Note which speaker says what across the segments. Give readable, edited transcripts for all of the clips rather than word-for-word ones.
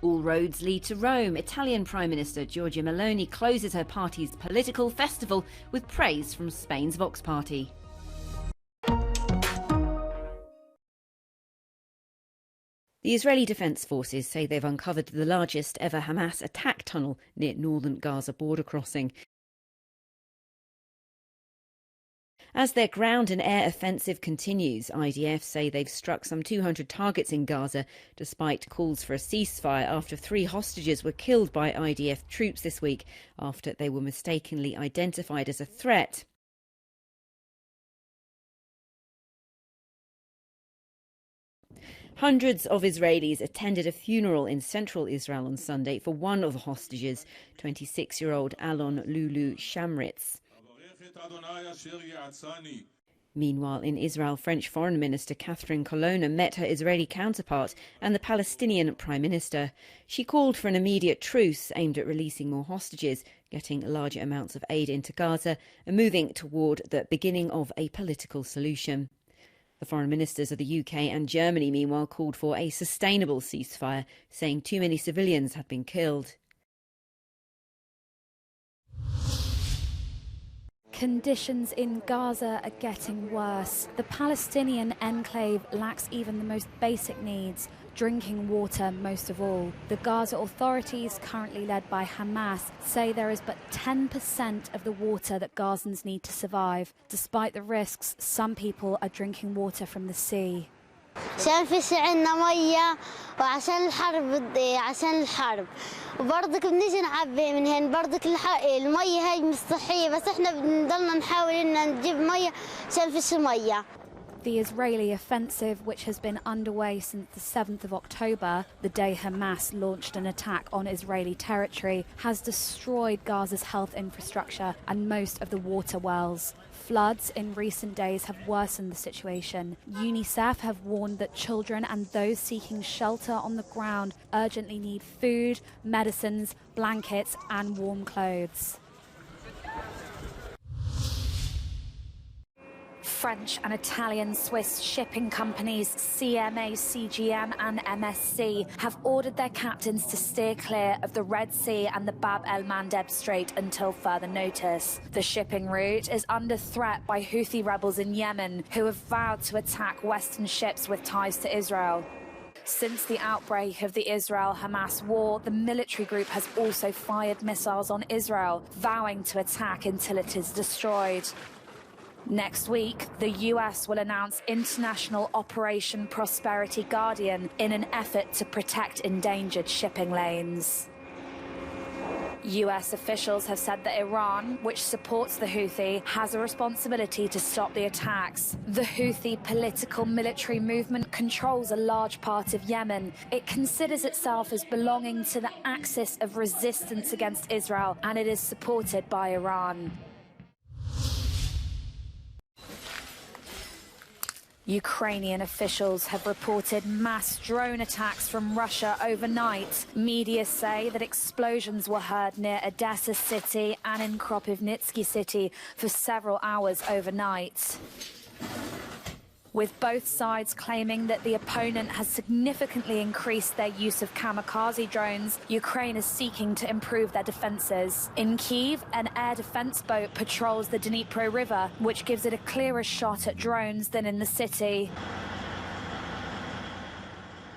Speaker 1: All roads lead to Rome. Italian Prime Minister Giorgia Meloni closes her party's political festival with praise from Spain's Vox Party. The Israeli Defense Forces say they've uncovered the largest ever Hamas attack tunnel near northern Gaza border crossing. As their ground and air offensive continues, IDF say they've struck some 200 targets in Gaza, despite calls for a ceasefire after 3 hostages were killed by IDF troops this week after they were mistakenly identified as a threat. Hundreds of Israelis attended a funeral in central Israel on Sunday for one of the hostages, 26-year-old Alon Lulu Shamritz. Meanwhile, in Israel, French Foreign Minister Catherine Colonna met her Israeli counterpart and the Palestinian Prime Minister. She called for an immediate truce aimed at releasing more hostages, getting larger amounts of aid into Gaza and moving toward the beginning of a political solution. The foreign ministers of the UK and Germany, meanwhile, called for a sustainable ceasefire, saying too many civilians had been killed.
Speaker 2: Conditions in Gaza are getting worse. The Palestinian enclave lacks even the most basic needs, drinking water most of all. The Gaza authorities, currently led by Hamas, say there is but 10% of the water that Gazans need to survive. Despite the risks, some people are drinking water from the sea.
Speaker 3: عشان في عنا مية وعشان الحرب وبرضك بنيجي نعبي من هنا برضك المية هاي مش صحية بس احنا بنضلنا نحاول ان نجيب مية عشان فيش مية.
Speaker 2: The Israeli offensive, which has been underway since the 7th of October, the day Hamas launched an attack on Israeli territory, has destroyed Gaza's health infrastructure and most of the water wells. Floods in recent days have worsened the situation. UNICEF have warned that children and those seeking shelter on the ground urgently need food, medicines, blankets and warm clothes. French and Italian Swiss shipping companies CMA, CGM and MSC have ordered their captains to steer clear of the Red Sea and the Bab el-Mandeb Strait until further notice. The shipping route is under threat by Houthi rebels in Yemen, who have vowed to attack Western ships with ties to Israel. Since the outbreak of the Israel-Hamas war, the military group has also fired missiles on Israel, vowing to attack until it is destroyed. Next week, the US will announce International Operation Prosperity Guardian in an effort to protect endangered shipping lanes. US officials have said that Iran, which supports the Houthi, has a responsibility to stop the attacks. The Houthi political military movement controls a large part of Yemen. It considers itself as belonging to the axis of resistance against Israel, and it is supported by Iran. Ukrainian officials have reported mass drone attacks from Russia overnight. Media say that explosions were heard near Odessa city and in Kropyvnytsky city for several hours overnight, with both sides claiming that the opponent has significantly increased their use of kamikaze drones. Ukraine is seeking to improve their defences. In Kyiv, an air defence boat patrols the Dnipro River, which gives it a clearer shot at drones than in the city.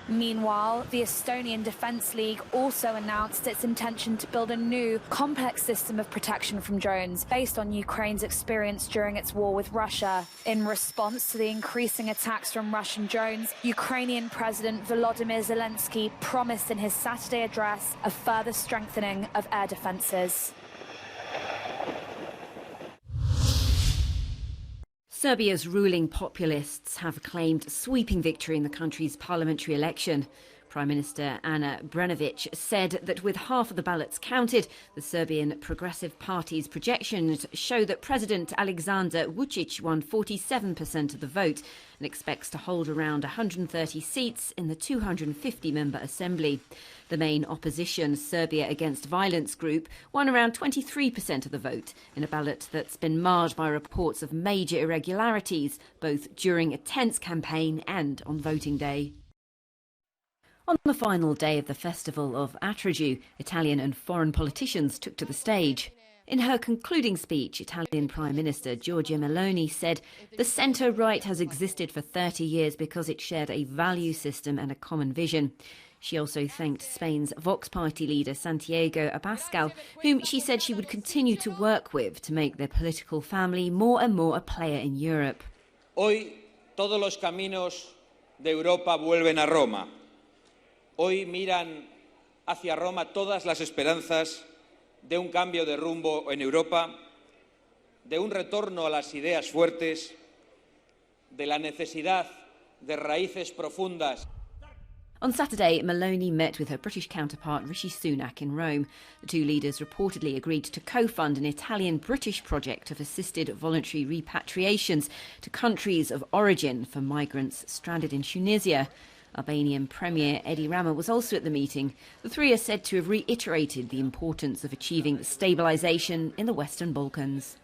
Speaker 2: Meanwhile, the Estonian Defence League also announced its intention to build a new, complex system of protection from drones based on Ukraine's experience during its war with Russia. In response to the increasing attacks from Russian drones, Ukrainian President Volodymyr Zelensky promised in his Saturday address a further strengthening of air defences.
Speaker 1: Serbia's ruling populists have claimed sweeping victory in the country's parliamentary election. Prime Minister Ana Brnabić said that with half of the ballots counted, the Serbian Progressive Party's projections show that President Aleksandar Vučić won 47% of the vote and expects to hold around 130 seats in the 250-member assembly. The main opposition, Serbia Against Violence group, won around 23% of the vote in a ballot that's been marred by reports of major irregularities, both during a tense campaign and on voting day. On the final day of the festival of Atraju, Italian and foreign politicians took to the stage. In her concluding speech, Italian Prime Minister Giorgia Meloni said the centre-right has existed for 30 years because it shared a value system and a common vision. She also thanked Spain's Vox Party leader Santiago Abascal, whom she said she would continue to work with to make their political family more and more a player in Europe.
Speaker 4: Hoy todos los caminos de Europa vuelven a Roma. Hoy miran hacia Roma todas las esperanzas de un cambio de rumbo en Europa, de un retorno a las ideas fuertes, de la necesidad de raíces profundas.
Speaker 1: On Saturday, Meloni met with her British counterpart Rishi Sunak in Rome. The two leaders reportedly agreed to co-fund an Italian-British project of assisted voluntary repatriations to countries of origin for migrants stranded in Tunisia. Albanian Premier Edi Rama was also at the meeting. The three are said to have reiterated the importance of achieving stabilisation in the Western Balkans.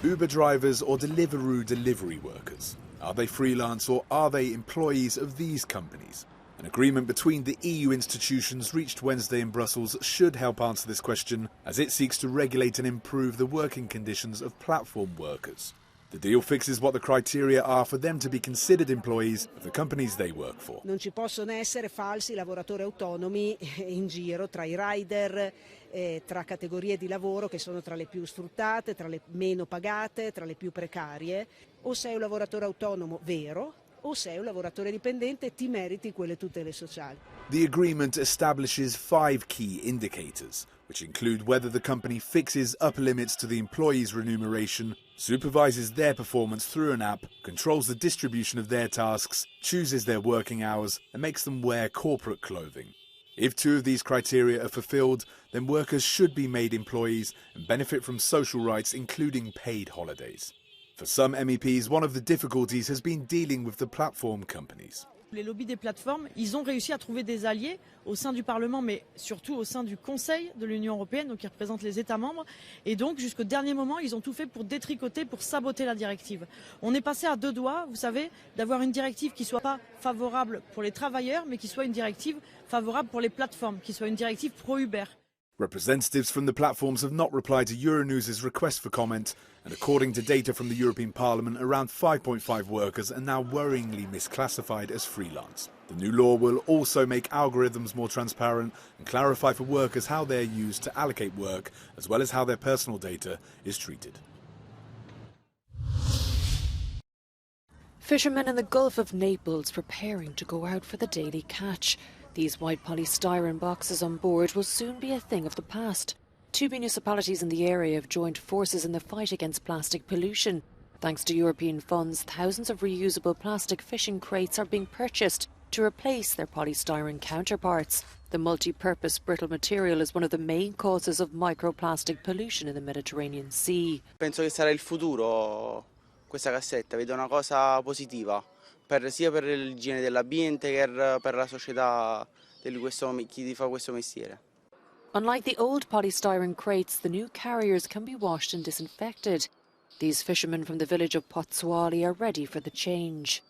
Speaker 5: Uber drivers or Deliveroo delivery workers? Are they freelance or are they employees of these companies? An agreement between the EU institutions reached Wednesday in Brussels should help answer this question, as it seeks to regulate and improve the working conditions of platform workers. The deal fixes what the criteria are for them to be considered employees of the companies they work for.
Speaker 6: Non ci possono essere falsi lavoratori autonomi in giro tra i rider, tra categorie di lavoro che sono tra le più sfruttate, tra le meno pagate, tra le più precarie. O sei un lavoratore autonomo vero, o sei un lavoratore dipendente e ti meriti quelle tutele sociali.
Speaker 5: The agreement establishes 5 key indicators, which include whether the company fixes upper limits to the employees' remuneration, supervises their performance through an app, controls the distribution of their tasks, chooses their working hours, and makes them wear corporate clothing. If 2 of these criteria are fulfilled, then workers should be made employees and benefit from social rights, including paid holidays. For some MEPs, one of the difficulties has been dealing with the platform companies.
Speaker 7: Les lobbies des plateformes, ils ont réussi à trouver des alliés au sein du Parlement, mais surtout au sein du Conseil de l'Union européenne, donc qui représente les États membres. Et donc, jusqu'au dernier moment, ils ont tout fait pour détricoter, pour saboter la directive. On est passé à 2 doigts, vous savez, d'avoir une directive qui ne soit pas favorable pour les travailleurs, mais qui soit une directive favorable pour les plateformes, qui soit une directive pro-Uber.
Speaker 5: Representatives from the platforms have not replied to Euronews' request for comment, and according to data from the European Parliament, around 5.5 workers are now worryingly misclassified as freelance. The new law will also make algorithms more transparent and clarify for workers how they are used to allocate work, as well as how their personal data is treated.
Speaker 8: Fishermen in the Gulf of Naples preparing to go out for the daily catch. These white polystyrene boxes on board will soon be a thing of the past. 2 municipalities in the area have joined forces in the fight against plastic pollution. Thanks to European funds, thousands of reusable plastic fishing crates are being purchased to replace their polystyrene counterparts. The multi-purpose brittle material is one of the main causes of microplastic pollution in the Mediterranean Sea.
Speaker 9: Penso che sarà il futuro questa cassetta, vedo una cosa positiva. Sia per l'igiene dell'ambiente che per la società di chi fa questo mestiere.
Speaker 8: Unlike the old polystyrene crates, the new carriers can be washed and disinfected. These fishermen from the village of Pozzuoli are ready for the change.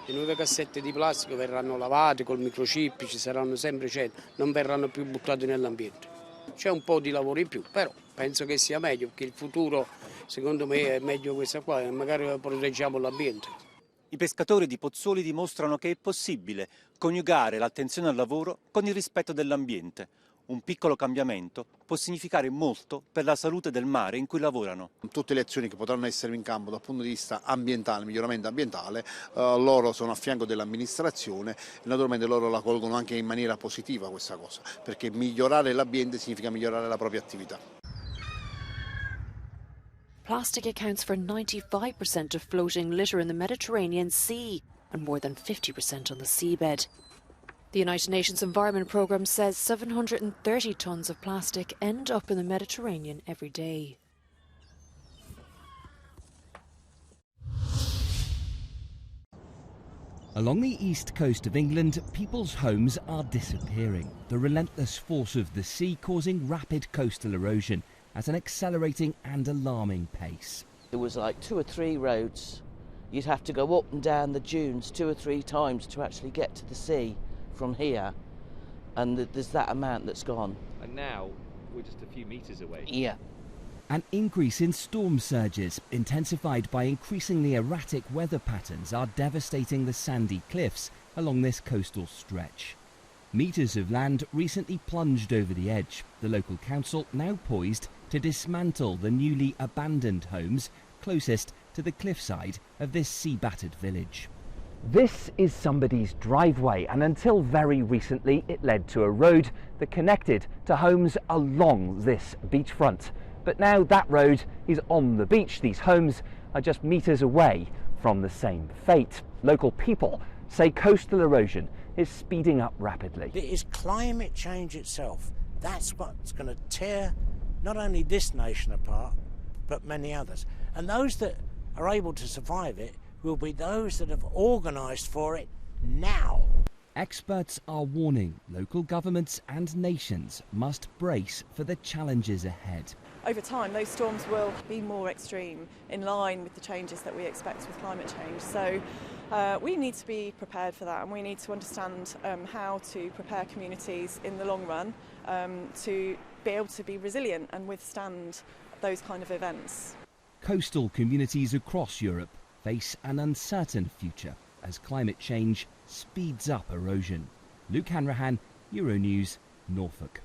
Speaker 10: Le nuove cassette di plastica verranno lavate col microchip, ci saranno sempre non verranno più buttate nell'ambiente. C'è un po' di lavoro in più, però penso che sia meglio, perché il futuro secondo me è meglio questa qua e magari proteggiamo l'ambiente.
Speaker 11: I pescatori di Pozzuoli dimostrano che è possibile coniugare l'attenzione al lavoro con il rispetto dell'ambiente. Un piccolo cambiamento può significare molto per la salute del mare in cui lavorano.
Speaker 12: Tutte le azioni che potranno essere in campo dal punto di vista ambientale, miglioramento ambientale, loro sono a fianco dell'amministrazione e naturalmente loro la colgono anche in maniera positiva questa cosa, perché migliorare l'ambiente significa migliorare la propria attività.
Speaker 8: Plastic accounts for 95% of floating litter in the Mediterranean Sea and more than 50% on the seabed. The United Nations Environment Programme says 730 tonnes of plastic end up in the Mediterranean every day.
Speaker 13: Along the east coast of England, people's homes are disappearing. The relentless force of the sea causing rapid coastal erosion at an accelerating and alarming pace.
Speaker 14: There was like 2 or 3 roads, you'd have to go up and down the dunes 2 or 3 times to actually get to the sea from here, and there's that amount that's gone.
Speaker 15: And now we're just a few metres away.
Speaker 14: Yeah.
Speaker 13: An increase in storm surges, intensified by increasingly erratic weather patterns, are devastating the sandy cliffs along this coastal stretch. Metres of land recently plunged over the edge. The local council now poised to dismantle the newly abandoned homes closest to the cliffside of this sea-battered village. This is somebody's driveway, and until very recently it led to a road that connected to homes along this beachfront. But now that road is on the beach. These homes are just metres away from the same fate. Local people say coastal erosion is speeding up rapidly.
Speaker 16: It is climate change itself. That's what's going to tear not only this nation apart, but many others. And those that are able to survive it will be those that have organised for it now.
Speaker 13: Experts are warning local governments and nations must brace for the challenges ahead.
Speaker 17: Over time, those storms will be more extreme, in line with the changes that we expect with climate change. So we need to be prepared for that, and we need to understand how to prepare communities in the long run to be able to be resilient and withstand those kind of events.
Speaker 13: Coastal communities across Europe face an uncertain future as climate change speeds up erosion. Luke Hanrahan, Euronews, Norfolk.